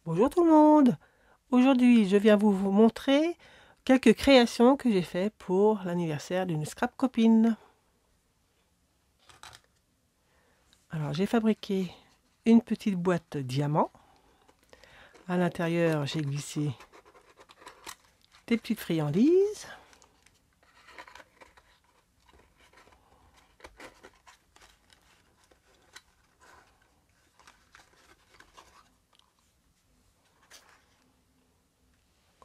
Bonjour tout le monde! Aujourd'hui, je viens vous montrer quelques créations que j'ai faites pour l'anniversaire d'une scrap copine. Alors, j'ai fabriqué une petite boîte diamant. À l'intérieur, j'ai glissé des petites friandises.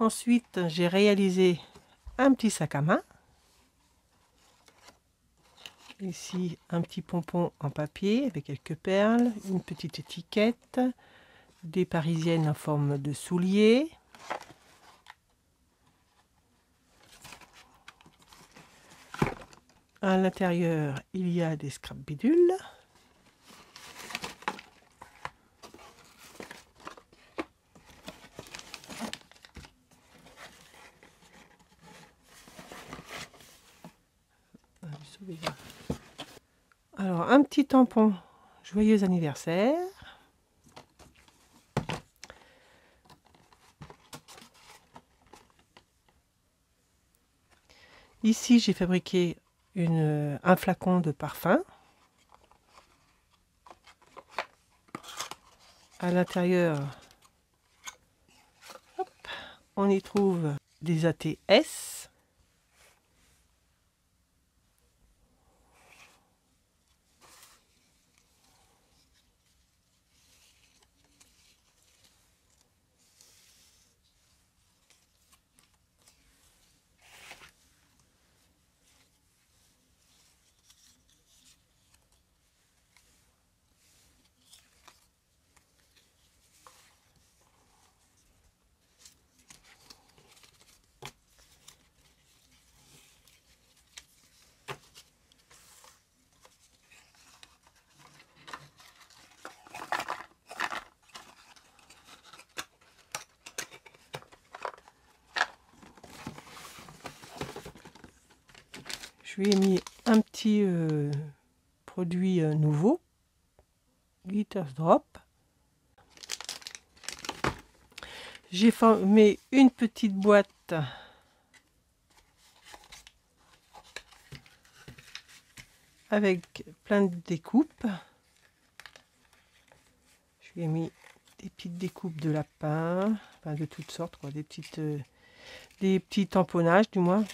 Ensuite, j'ai réalisé un petit sac à main. Ici, un petit pompon en papier avec quelques perles, une petite étiquette, des parisiennes en forme de souliers. À l'intérieur, il y a des scrap bidules. Alors, un petit tampon, joyeux anniversaire. Ici, j'ai fabriqué un flacon de parfum. À l'intérieur, on y trouve des ATS. Je lui ai mis un petit produit nouveau, Glitters Drop. J'ai formé une petite boîte avec plein de découpes. Je lui ai mis des petites découpes de lapins, enfin de toutes sortes, quoi, des petits tamponnages du moins.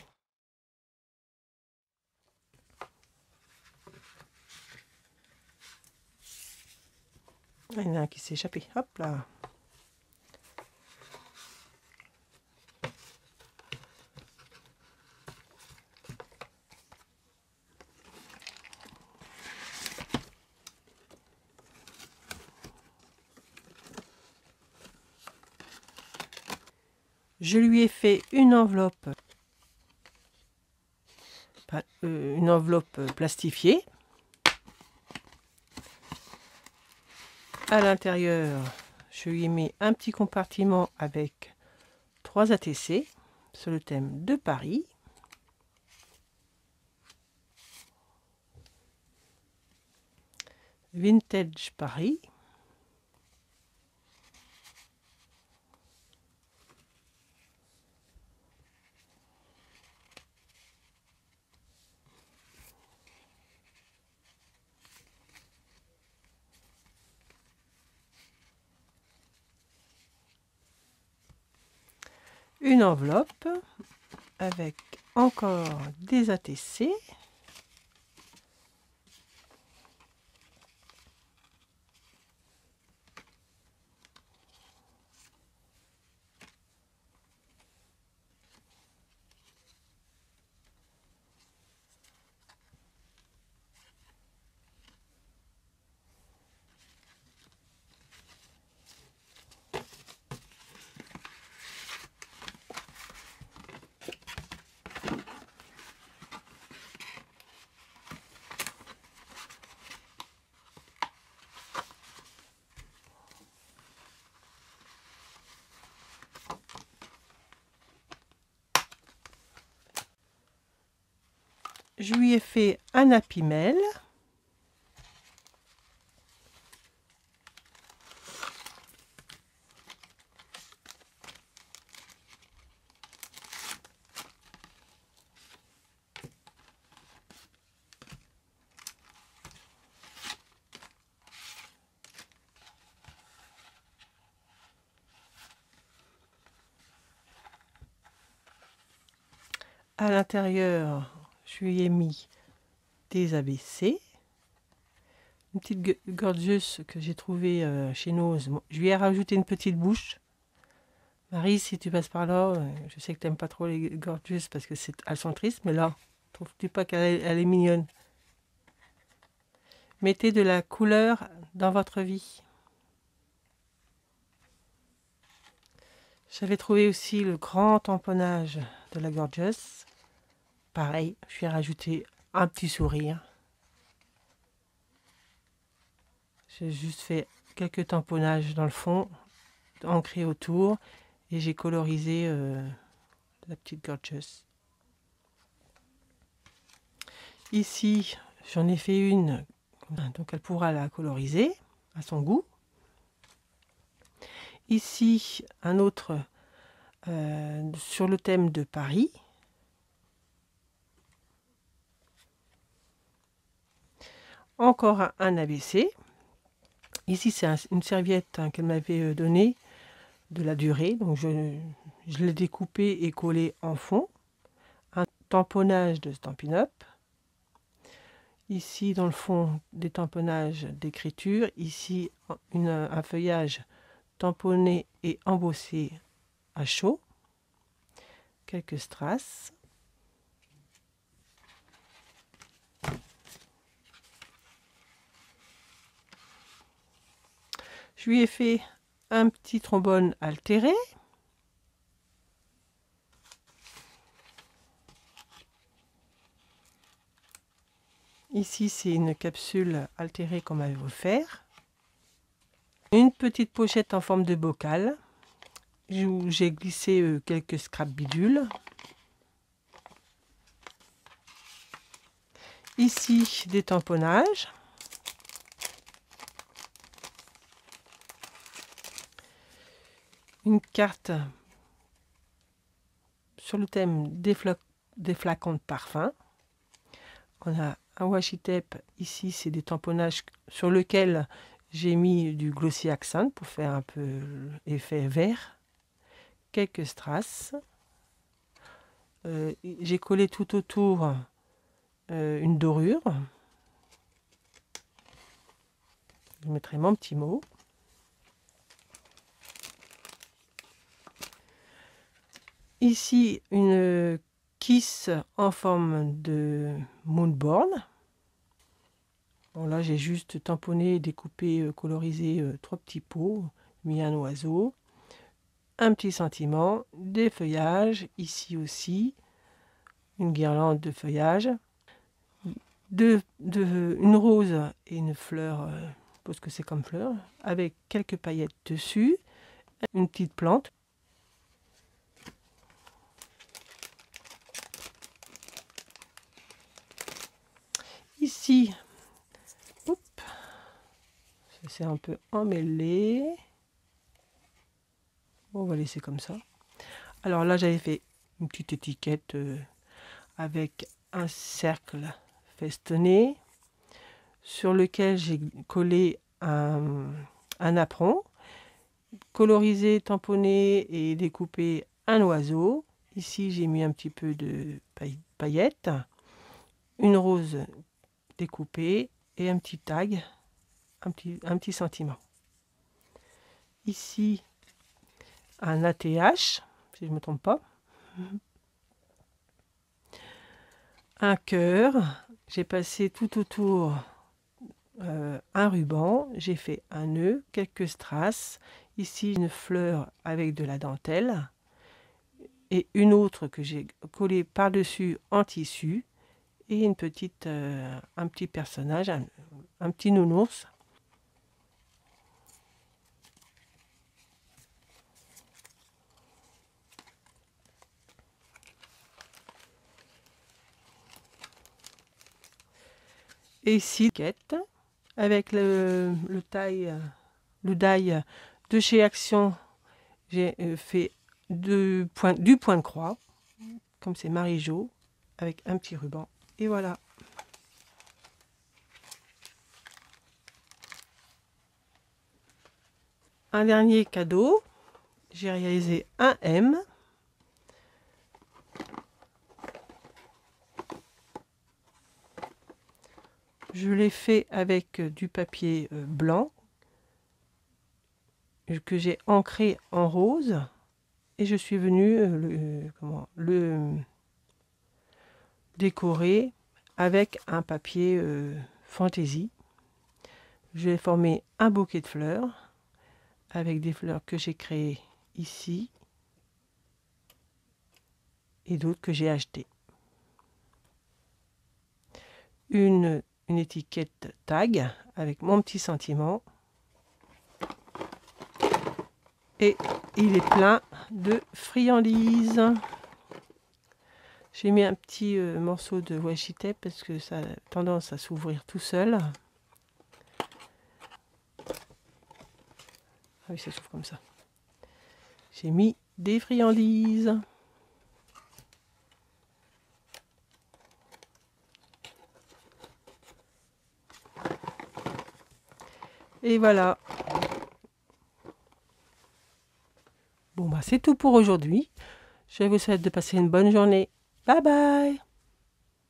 Ah, il y en a un qui s'est échappé, hop là. Je lui ai fait une enveloppe plastifiée. À l'intérieur, je lui ai mis un petit compartiment avec 3 ATC sur le thème de Paris. Vintage Paris. Une enveloppe avec encore des ATC. Je lui ai fait un Happy Mail. À l'intérieur, je lui ai mis des ABC. Une petite gorgeous que j'ai trouvée chez Nose. Je lui ai rajouté une petite bouche. Marie, si tu passes par là, je sais que tu n'aimes pas trop les gorgeous parce que elles sont tristes, mais là, trouves-tu pas qu'elle est mignonne? Mettez de la couleur dans votre vie. J'avais trouvé aussi le grand tamponnage de la gorgeous. Pareil, je lui ai rajouté un petit sourire. J'ai juste fait quelques tamponnages dans le fond, ancré autour, et j'ai colorisé la petite gorgeous. Ici, j'en ai fait une, donc elle pourra la coloriser à son goût. Ici, un autre sur le thème de Paris. Encore un ABC. Ici, c'est une serviette qu'elle m'avait donnée de la durée. Donc, je l'ai découpé et collé en fond. Un tamponnage de Stampin' Up. Ici, dans le fond, des tamponnages d'écriture. Ici, un feuillage tamponné et embossé à chaud. Quelques strass. Je lui ai fait un petit trombone altéré. Ici, c'est une capsule altérée qu'on m'avait offert. Une petite pochette en forme de bocal. Où j'ai glissé quelques scraps bidules. Ici, des tamponnages. Une carte sur le thème des flacons de parfum. On a un washi tape. Ici, c'est des tamponnages sur lesquels j'ai mis du glossy accent pour faire un peu effet vert. Quelques strass. J'ai collé tout autour une dorure. Je mettrai mon petit mot. Ici, une kiss en forme de moonborn. Bon, là, j'ai juste tamponné, découpé, colorisé 3 petits pots, mis un oiseau, un petit sentiment, des feuillages, ici aussi, une guirlande de feuillages, une rose et une fleur, parce que c'est comme fleur, avec quelques paillettes dessus, une petite plante. Ici, c'est un peu emmêlé. On va laisser comme ça. Alors là, j'avais fait une petite étiquette avec un cercle festonné sur lequel j'ai collé un apron, colorisé, tamponné et découpé un oiseau. Ici, j'ai mis un petit peu de paillettes, une rose découpée et un petit tag, un petit sentiment. Ici, un ATH, si je ne me trompe pas. Un cœur. J'ai passé tout autour un ruban. J'ai fait un nœud, quelques strass. Ici, une fleur avec de la dentelle. Et une autre que j'ai collée par-dessus en tissu. Et une petite, un petit personnage, un petit nounours. Et ici, avec le die de chez Action, j'ai fait du point de croix, comme c'est Marie-Jo, avec un petit ruban. Et voilà. Un dernier cadeau, j'ai réalisé un M. Je l'ai fait avec du papier blanc que j'ai ancré en rose et je suis venue le décorer avec un papier fantaisie. Je vais former un bouquet de fleurs avec des fleurs que j'ai créées ici et d'autres que j'ai achetées. Une étiquette tag avec mon petit sentiment. Et il est plein de friandises. J'ai mis un petit morceau de washi tape parce que ça a tendance à s'ouvrir tout seul. Ah oui, ça s'ouvre comme ça. J'ai mis des friandises. Et voilà. Bon, bah c'est tout pour aujourd'hui. Je vous souhaite de passer une bonne journée. Bye bye!